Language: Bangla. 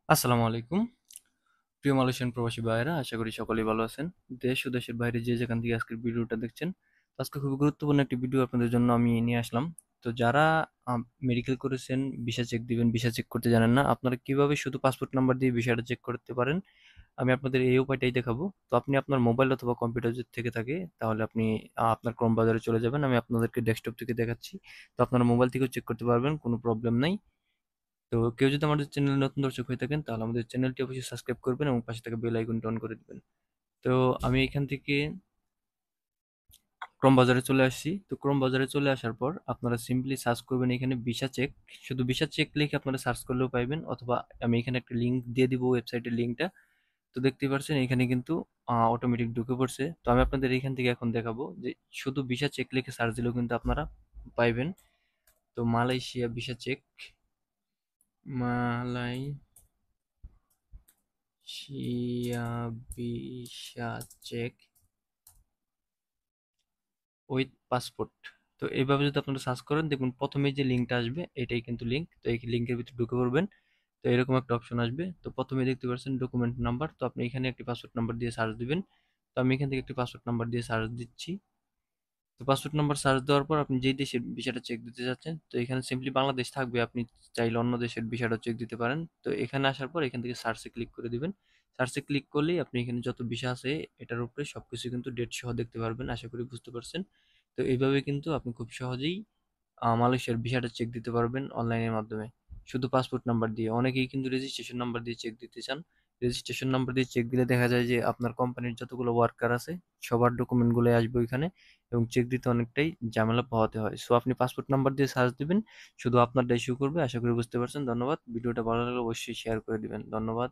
আসসালামু আলাইকুম। প্রিয় মালয়েশিয়ান প্রবাসী ভাইয়েরা, আশা করি সকলেই ভালো আছেন। দেশ ও দেশের বাইরে যে যেখান থেকে আজকের ভিডিওটা দেখছেন, তো আজকে খুবই গুরুত্বপূর্ণ একটি ভিডিও আপনাদের জন্য আমি নিয়ে আসলাম। তো যারা মেডিকেল করেছেন, ভিসা চেক দিবেন, ভিসা চেক করতে জানেন না, আপনারা কিভাবে শুধু পাসপোর্ট নাম্বার দিয়ে ভিসাটা চেক করতে পারেন, আমি আপনাদের এই উপায়টাই দেখাবো। তো আপনি আপনার মোবাইল অথবা কম্পিউটার যদি থেকে থাকে, তাহলে আপনি আপনার ক্রোম ব্রাউজারে চলে যাবেন। আমি আপনাদেরকে ডেস্কটপ থেকে দেখাচ্ছি। তো আপনারা মোবাইল থেকেও চেক করতে পারবেন, কোনো প্রবলেম নাই। তো কেউ যদি আমাদের চ্যানেলে নতুন দর্শক হয়ে থাকেন, তাহলে আমাদের চ্যানেলটি অবশ্যই সাবস্ক্রাইব করবেন এবং পাশে থাকা বেল আইকনটি অন করে দিবেন। তো আমি এখান থেকে ক্রোম বাজারে চলে আসছি। তো ক্রোম বাজারে চলে আসার পর আপনারা সিম্পলি সার্চ করবেন এখানে ভিসা চেক। শুধু ভিসা চেক লিখে আপনারা সার্চ করলেও পাইবেন, অথবা আমি এখানে একটা লিঙ্ক দিয়ে দিব, ওয়েবসাইটের লিঙ্কটা। তো দেখতেই পাচ্ছেন এখানে কিন্তু অটোমেটিক ঢুকে পড়ছে। তো আমি আপনাদের এখান থেকে এখন দেখাবো যে শুধু ভিসা চেক লিখে সার্চ দিলেও কিন্তু আপনারা পাইবেন। তো Malaysia visa check, Malaysia visa check with passport. তো এইভাবে যদি আপনারা সার্চ করেন, দেখুন প্রথমেই যে লিঙ্কটা আসবে এটাই কিন্তু লিঙ্ক। তো এই লিঙ্কের ভিতরে ঢুকে পড়বেন। তো এরকম একটা অপশন আসবে। তো প্রথমেই দেখতে পাচ্ছেন ডকুমেন্ট নাম্বার। তো আপনি এখানে একটি পাসপোর্ট নাম্বার দিয়ে সার্চ দিবেন। তো আমি এখান থেকে একটি পাসপোর্ট নাম্বার দিয়ে সার্চ দিচ্ছি। তো পাসপোর্ট নাম্বার সার্চ দেওয়ার পর আপনি যেই দেশের ভিসাটা চেক দিতে চাচ্ছেন, তো এখানে সিম্পলি বাংলাদেশ থাকবে, আপনি চাইলে অন্য দেশের ভিসাটা চেক দিতে পারেন। তো এখানে আসার পর এখান থেকে সার্চে ক্লিক করে দিবেন। সার্চে ক্লিক করলেই আপনি এখানে যত ভিসা আছে এটার উপরে সবকিছু কিন্তু ডেট সহ দেখতে পারবেন। আশা করি বুঝতে পারছেন। তো এইভাবে কিন্তু আপনি খুব সহজেই মালয়েশিয়ার ভিসাটা চেক দিতে পারবেন অনলাইনের মাধ্যমে, শুধু পাসপোর্ট নাম্বার দিয়ে। অনেকেই কিন্তু রেজিস্ট্রেশন নাম্বার দিয়ে চেক দিতে চান। রেজিস্ট্রেশন নাম্বার দিয়ে চেক দিলে দেখা যায় যে আপনার কোম্পানির যতগুলো ওয়ার্কার আছে সবার ডকুমেন্টগুলো আসবে ওইখানে, এবং চেক দিতে অনেকটাই ঝামেলা পোহাতে হয়। সো আপনি পাসপোর্ট নাম্বার দিয়ে সার্চ দিবেন, শুধু আপনারটা ইস্যু করবে। আশা করি বুঝতে পারছেন। ধন্যবাদ। ভিডিওটা ভালো লাগলে অবশ্যই শেয়ার করে দিবেন। ধন্যবাদ।